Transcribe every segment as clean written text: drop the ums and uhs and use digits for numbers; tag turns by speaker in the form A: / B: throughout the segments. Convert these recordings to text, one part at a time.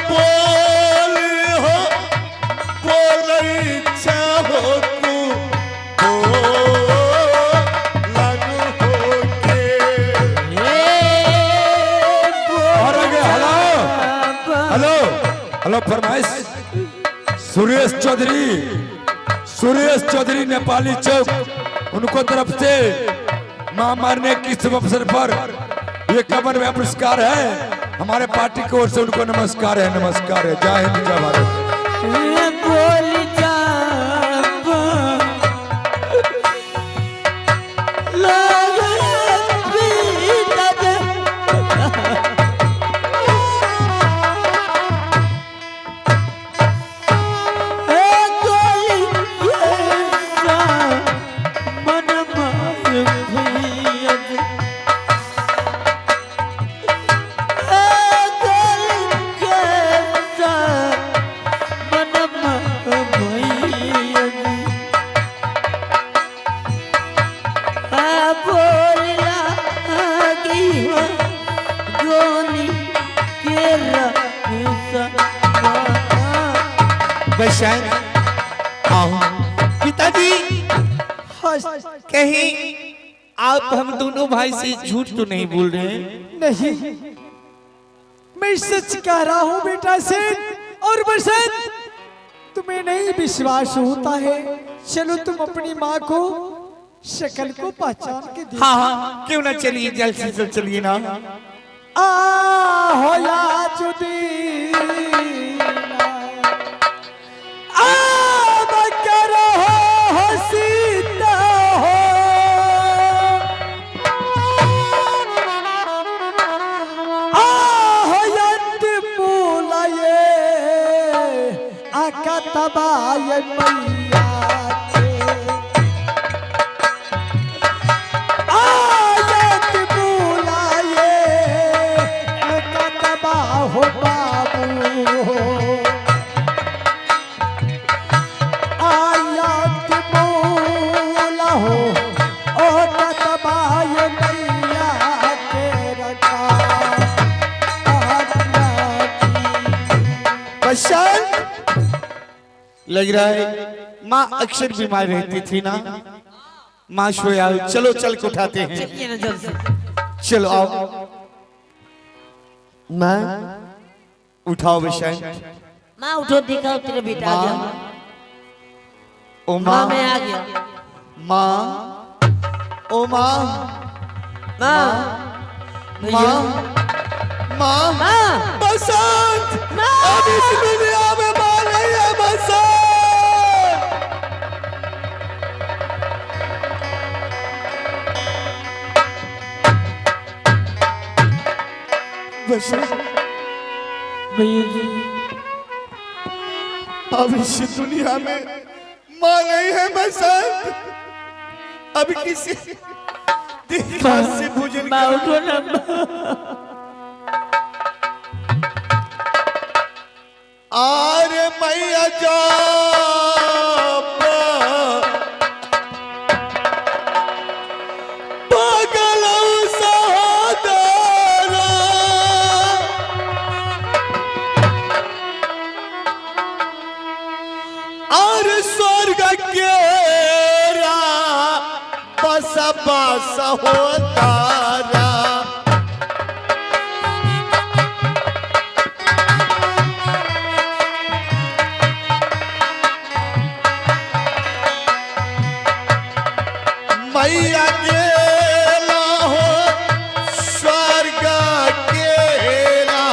A: बोल हो बोल इच्छा हो तू लागू हो के
B: और आगे हेलो हेलो फरमाइश सुरेश चौधरी नेपाली चौक उनको तरफ से मां मारने की शुभ अवसर पर ये कमर में पुरस्कार है हमारे पार्टी की ओर से उनको नमस्कार है जय हिंद जय भारत
A: पिताजी कहीं आप हम दोनों भाई से झूठ तो नहीं बोल रहे हैं?
C: नहीं, मैं सच कह रहा हूँ बेटा से। और बसंत तुम्हें नहीं विश्वास होता है, चलो तुम अपनी माँ को शक्ल को पहचान के देखो।
A: हाँ क्यों ना, चलिए जल्द से जल्द चलिए ना।
C: हो या जुदी तबाय मैया आयत बुलाए तबा हो बाबू आयत बुला हो ओ तबाय मैया के रखा
A: बसंत लग रहा है माँ अक्सर बीमार रहती थी ना, माँ सोया। चलो चल के उठाते हैं,
D: चलिए ना जल्द से।
A: चलो आओ माँ उठाओ बसंत।
D: माँ उठो, दिखाओ तेरा बेटा आ गया।
A: ओ
D: माँ
A: माँ
D: मैं आ गया।
A: माँ ओ माँ
D: माँ
A: माँ माँ
D: माँ
A: बसंत
D: माँ
A: अब इस दुनिया में माँ नहीं है बसंत। अब इस दुनिया में माँ नहीं है बसंत। अब किसी देखा से भोजन
D: माँ उठो ना।
A: आरे मैया जा और स्वर्ग के बस होता मैया गेला हो स्वर्ग गेला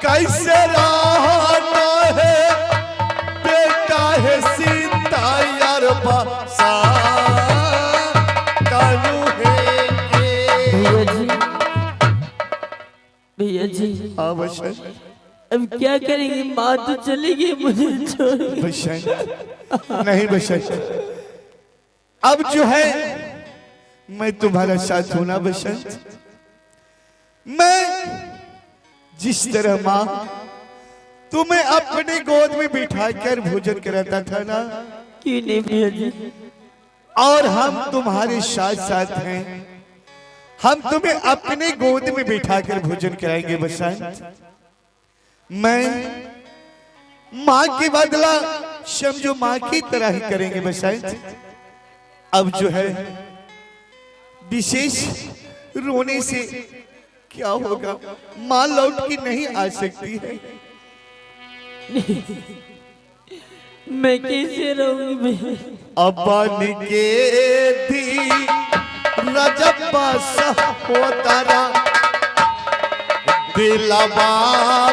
A: कैसे रहना है बेटा है सीता यार बसा कानू है
D: भैया जी, भैया जी
A: अवश्य
D: अब क्या करेंगे? माँ तो चली गई मुझे छोड़।
A: बशंत नहीं बशंत, अब जो है मैं तुम्हारा साथ हूं ना बसंत। मैं जिस तरह माँ तुम्हें अपने गोद में बिठाकर भोजन कराता था ना,
D: क्यों नहीं भैया जी?
A: और हम तुम्हारे साथ साथ हैं, हम तुम्हें अपने गोद में बिठाकर भोजन कराएंगे बसंत। मैं माँ के बदला समझो माँ की तरह ही करेंगे बसंत। अब जो है विशेष रोने से क्या होगा, माँ लौट के नहीं आ सकती है।
D: मैं कैसे रहूंगी भैया?
A: अपन के दी रजबा सहोदरा दिलवा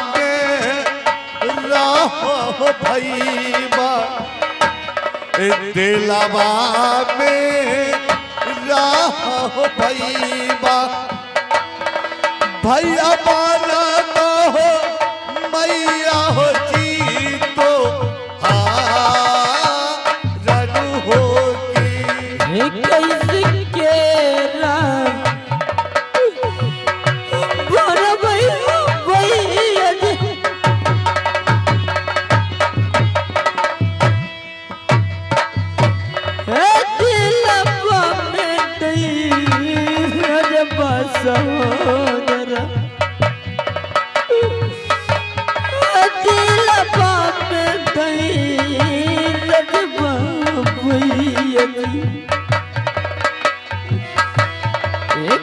A: में रहो भईबा, दिलवा में रहो भईबा। भैया बाला तो हो मैया हो जी तो रनु होगी।
D: कैसे केरा बड़ा भैया भैया जी, दिलवा में रजबा सहोदरा, दिलवा में रजबा भैया जी।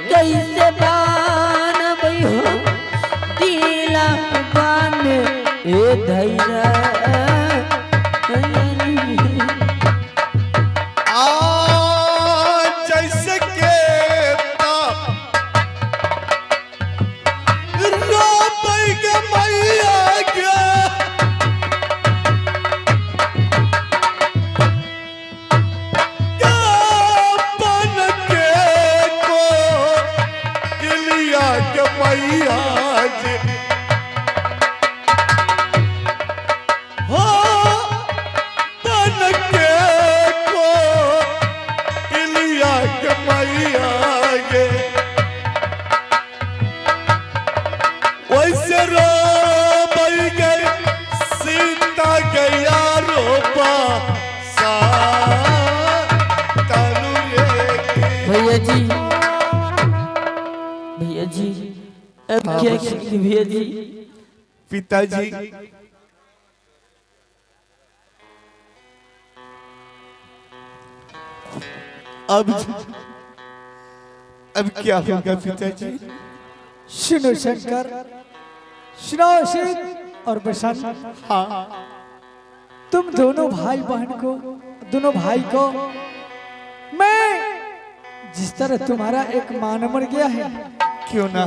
D: कैसे बान भैया दिलवा में धैर्य
A: जैसे के मैया गया बन के को इलिया के मैया जी हो बन के को इलिया के मैया गे वैसे रो बई गई सीता गया रोपा सा तालू
D: भैया जी, भैया जी अब क्या करेंगे भैया जी?
A: पिताजी अब क्या होगा पिताजी?
C: सुनो शंकर, सुनो शिव और बसंत,
A: हाँ
C: तुम दोनों भाई बहन को, दोनों भाई को मैं जिस तरह तुम्हारा एक मान मर गया है,
A: क्यों ना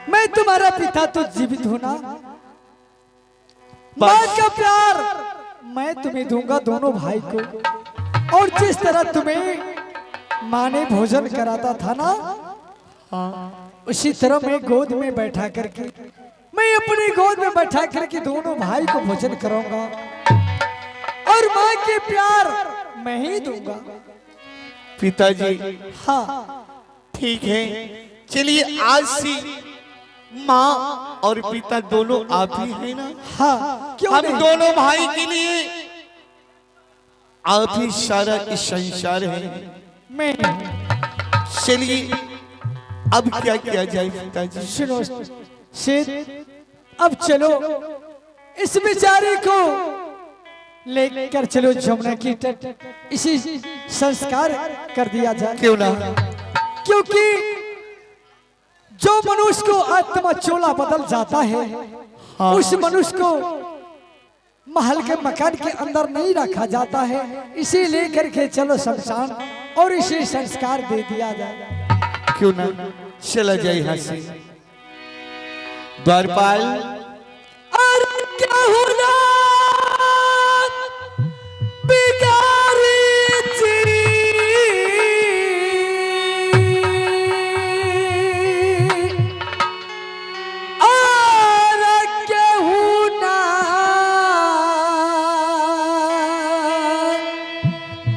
C: मैं तुम्हारा पिता तो जीवित हूं ना। माँ का प्यार मैं तुम्हें दूंगा दोनों भाई को, और जिस तरह तुम्हें माँ ने भोजन कराता था ना, उसी तरह मैं गोद में बैठा करके, मैं अपनी गोद में बैठा करके दोनों भाई को भोजन कराऊंगा, और माँ के प्यार मैं ही दूंगा।
A: पिताजी
C: हाँ
A: ठीक है, चलिए आज से माँ और पिता दोनों आप ही हैं ना।
C: हाँ क्यों
A: हम
C: नहीं?
A: दोनों भाई के लिए आप ही सारा इस संसार है।
C: मैं
A: चलिए अब क्या किया जाए पिताजी।
C: सुनो शेर, अब चलो इस बेचारे को लेकर चलो जमुना की तट, इसी संस्कार कर दिया जाए।
A: क्यों ना?
C: क्योंकि जो मनुष्य को आत्मा चोला बदल जाता है,
A: हाँ।
C: उस मनुष्य को महल के मकान के अंदर नहीं रखा जाता है। इसे लेकर के चलो शमशान और इसे संस्कार दे दिया जाए।
A: क्यों ना चला जाए यहाँ से। द्वारपाल
C: और क्या होना बिगारी जी, और क्या होना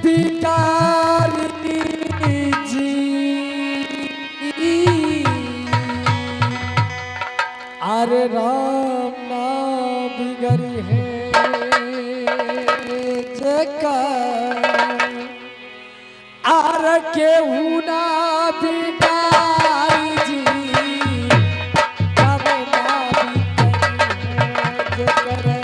C: बिगारी जी, अरे राम ना बिगड़ी है जगह, आर के ना बिगाड़ी जी, अरे ना बिगड़ी है जगह।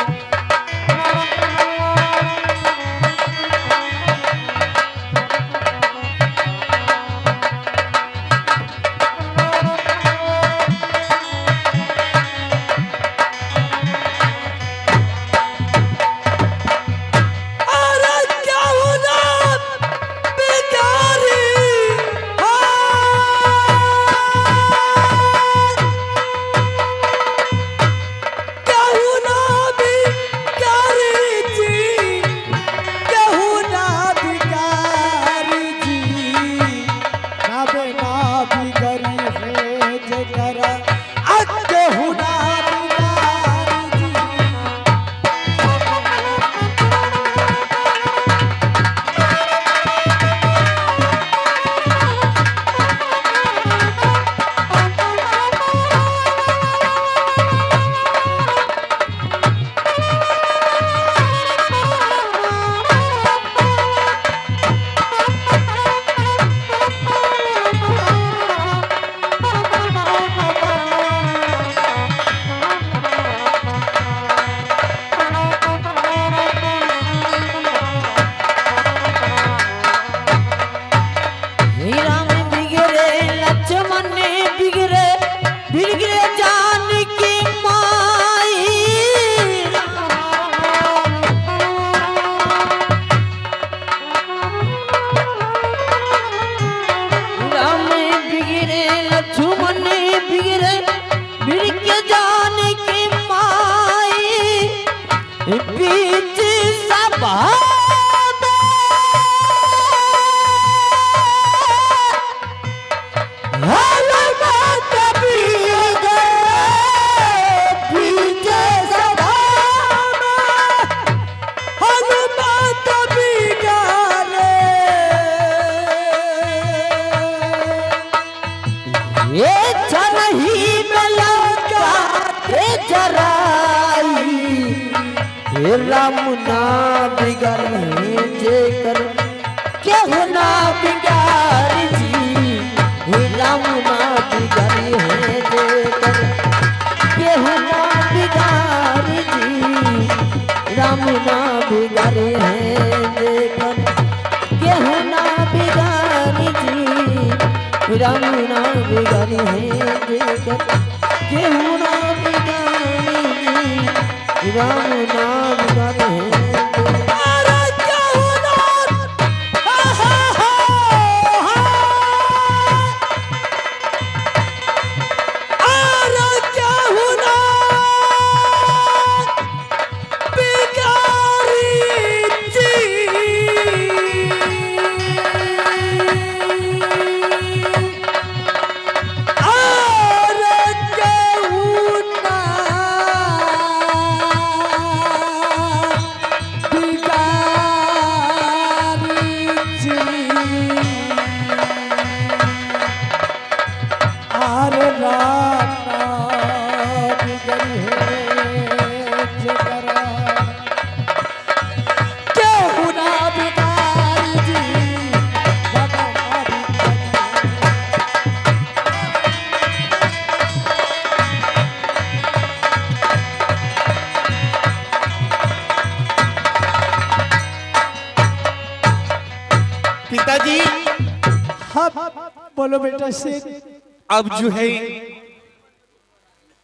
D: राम ना बिगाड़े जेकर केहू ना बिगाड़ जी, राम ना बिगाड़े जेकर केहू ना बिगाड़ जी, राम ना बिगाड़े जेकर केहू ना बिगाड़ जी, राम ना बिगाड़े जेकर केहू ना बिगाड़ जी, राम नाम करे
A: पिताजी
C: हाँ बोलो बेटा सेठ।
A: अब जो है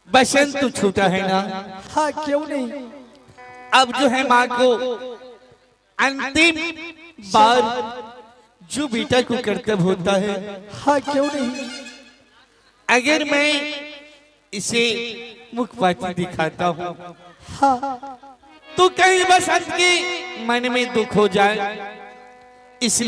A: बसंत तो छूटा है ना,
C: हाँ क्यों नहीं।
A: अब जो है माँ को अंतिम बार जो बेटा को कर्तव्य होता है,
C: हाँ क्यों नहीं।
A: अगर मैं इसे मुखपाती दिखाता हूँ
C: हाँ
A: तो कहीं बसंत के मन में दुख हो जाए, इसलिए